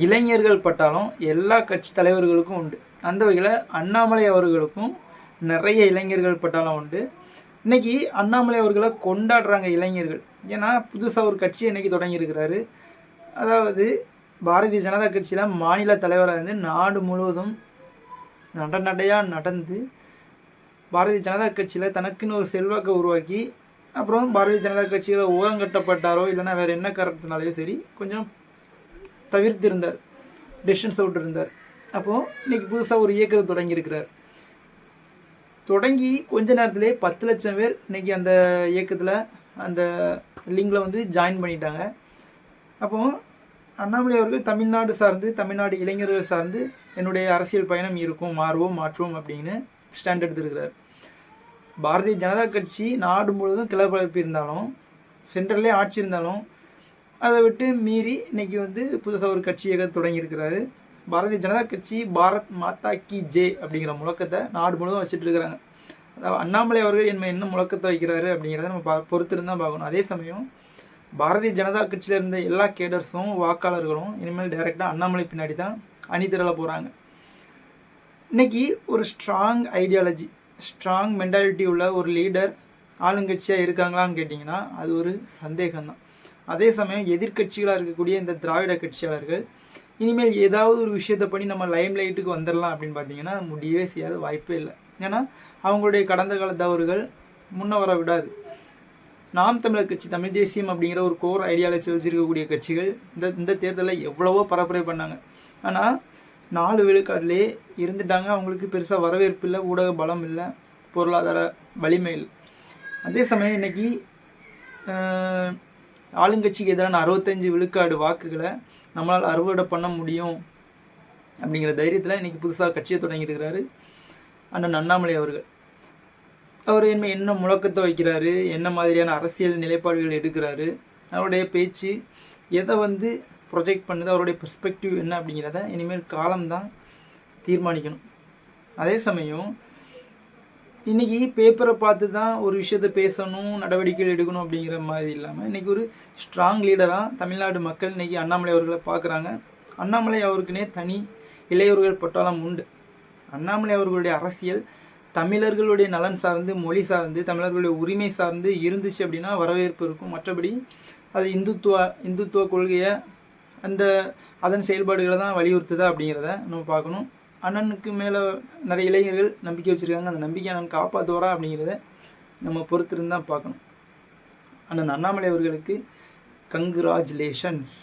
இளைஞர்கள் பட்டாலும் எல்லா கட்சி தலைவர்களுக்கும் உண்டு. அந்த வகையில் அண்ணாமலை அவர்களுக்கும் நிறைய இளைஞர்கள் பட்டாலும் உண்டு. இன்றைக்கி அண்ணாமலை அவர்களை கொண்டாடுறாங்க இளைஞர்கள். ஏன்னா புதுசாக ஒரு கட்சி இன்றைக்கி தொடங்கியிருக்கிறாரு. அதாவது பாரதிய ஜனதா கட்சியில் மாநில தலைவராக இருந்து நாடு முழுவதும் நடையாக நடந்து பாரதிய ஜனதா கட்சியில் தனக்குன்னு ஒரு செல்வாக்கை உருவாக்கி அப்புறம் பாரதிய ஜனதா கட்சியில் ஓரங்கட்டப்பட்டாரோ இல்லைன்னா வேறு என்ன காரணத்தினாலேயோ சரி கொஞ்சம் தவிர்த்திருந்தார், டெசிஷன்ஸை விட்டுருந்தார். அப்போது இன்றைக்கி புதுசாக ஒரு இயக்கத்தை தொடங்கியிருக்கிறார். தொடங்கி கொஞ்ச நேரத்திலே 10 லட்சம் பேர் இன்றைக்கி அந்த இயக்கத்தில் அந்த லிங்கில் வந்து ஜாயின் பண்ணிட்டாங்க. அப்போது அண்ணாமலை அவர்கள் தமிழ்நாடு சார்ந்து தமிழ்நாடு இளைஞர்கள் சார்ந்து என்னுடைய அரசியல் பயணம் இருக்கும், மாறுவோம் மாற்றுவோம் அப்படின்னு ஸ்டாண்ட் எடுத்துருக்கிறார். பாரதிய ஜனதா கட்சி நாடு முழுவதும் கிளப்பி இருந்தாலும் சென்ட்ரல்லே ஆட்சி இருந்தாலும் அதை விட்டு மீறி இன்றைக்கி வந்து புதுசாக ஒரு கட்சி இயக்க தொடங்கியிருக்கிறாரு. பாரதிய ஜனதா கட்சி பாரத் மாதா கி ஜே அப்படிங்கிற முழக்கத்தை நாடு முழுவதும் வச்சுட்டு இருக்கிறாங்க. அதாவது அண்ணாமலை அவர்கள் என்ன முழக்கத்தை வைக்கிறாரு அப்படிங்கிறத நம்ம பொறுத்திருந்தான் பார்க்கணும். அதே சமயம் பாரதிய ஜனதா கட்சியில் இருந்த எல்லா கேடர்ஸும் வாக்காளர்களும் இனிமேல் டைரெக்டாக அண்ணாமலை பின்னாடி தான் அணிதிரள போகிறாங்க. இன்றைக்கி ஒரு ஸ்ட்ராங் ஐடியாலஜி, ஸ்ட்ராங் மென்டாலிட்டி உள்ள ஒரு லீடர் ஆளுங்கட்சியாக இருக்காங்களான்னு கேட்டிங்கன்னா அது ஒரு சந்தேகம்தான். அதே சமயம் எதிர்கட்சிகளாக இருக்கக்கூடிய இந்த திராவிட கட்சியாளர்கள் இனிமேல் ஏதாவது ஒரு விஷயத்தை பண்ணி நம்ம லைம் லைட்டுக்கு வந்துடலாம் அப்படின்னு பார்த்தீங்கன்னா முடியவே செய்யாத வாய்ப்பே இல்லை. ஏன்னா அவங்களுடைய கடந்த கால தவறுகள் முன்ன வர விடாது. நாம் தமிழர் கட்சி, தமிழ் தேசியம் அப்படிங்கிற ஒரு கோர் ஐடியாலஜி வச்சுருக்கக்கூடிய கட்சிகள் இந்த தேர்தலில் எவ்வளவோ பரப்புரை பண்ணாங்க. ஆனால் 4 விழுக்காட்டிலே இருந்துட்டாங்க. அவங்களுக்கு பெருசாக வரவேற்பு இல்லை, ஊடக பலம் இல்லை, பொருளாதார வலிமை இல்லை. அதே சமயம் இன்றைக்கி ஆளுங்கட்சிக்கு எதிரான 65 விழுக்காடு வாக்குகளை நம்மளால் அறுவடை பண்ண முடியும் அப்படிங்கிற தைரியத்தில் இன்றைக்கி புதுசாக கட்சியை தொடங்கியிருக்கிறாரு அண்ணன் அண்ணாமலை அவர்கள். அவர் என்ன முழக்கத்தை வைக்கிறாரு, என்ன மாதிரியான அரசியல் நிலைப்பாடுகள் எடுக்கிறாரு, அவருடைய பேச்சு எதை வந்து ப்ரொஜெக்ட் பண்ணுது, அவருடைய பெர்ஸ்பெக்டிவ் என்ன அப்படிங்கிறத இனிமேல் காலம்தான் தீர்மானிக்கணும். அதே சமயம் இன்றைக்கி பேப்பரை பார்த்து தான் ஒரு விஷயத்தை பேசணும், நடவடிக்கைகள் எடுக்கணும் அப்படிங்கிற மாதிரி இல்லாமல் இன்றைக்கி ஒரு ஸ்ட்ராங் லீடராக தமிழ்நாடு மக்கள் இன்றைக்கி அண்ணாமலை அவர்களை பார்க்குறாங்க. அண்ணாமலை அவருக்குனே தனி இளையோர்கள் பட்டாளம் உண்டு. அண்ணாமலை அவர்களுடைய அரசியல் தமிழர்களுடைய நலன் சார்ந்து, மொழி சார்ந்து, தமிழர்களுடைய உரிமை சார்ந்து இருந்துச்சு அப்படின்னா வரவேற்பு இருக்கும். மற்றபடி அது இந்துத்துவ கொள்கையை அதன் செயல்பாடுகளை தான் வலியுறுத்துதா அப்படிங்கிறத நம்ம பார்க்கணும். அண்ணனுக்கு மேலே நிறைய இளைஞர்கள் நம்பிக்கை வச்சுருக்காங்க. அந்த நம்பிக்கை அண்ணன் காப்பாற்றுவாரா அப்படிங்கிறத நம்ம பொறுத்திருந்தான் பார்க்கணும். அண்ணன் அண்ணாமலை அவர்களுக்கு கங்க்ராச்சுலேஷன்ஸ்.